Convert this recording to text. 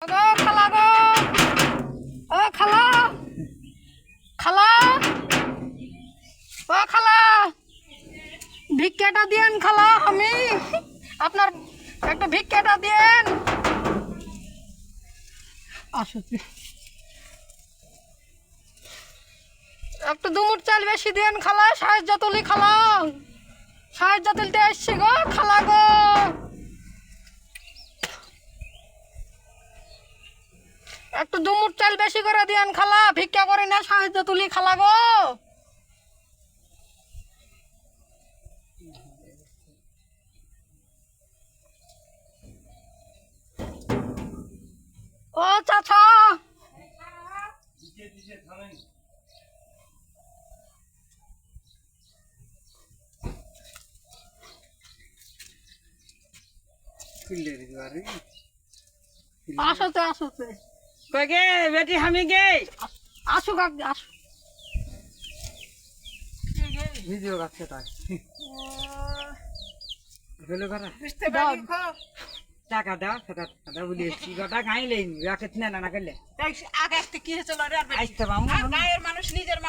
গো খালা গো, ও খালা, খালা, ও খালা, ভিক্ষাটা দিয়েন খালা, আমি আপনার একটু ভিক্ষাটা দিয়েন। আসুন, একটু দুমুট চাল বেশি দিয়েন খালা, সাহায্য তুলি খালা, সাহায্য তুলতে এসছি গো খালা গো। একটু দুমুট চাল বেশি করে দিয়েন খালা, ভিক্ষা করি না, সাহায্য তুলি খালা গো। ও চাচা, আসতে আসতে কগে বেটি আমি গে আসুক আপনি আসুক। ভিডিও কাছে তাই গেল করা টাকা দাও সেটা টাকা বলিয়েছি গোটা গাইলেন রাখেছ না না করলে আগে একটা কি হয়েছিল আইতে পাবো গায়ের মানুষ নিজের মানুষ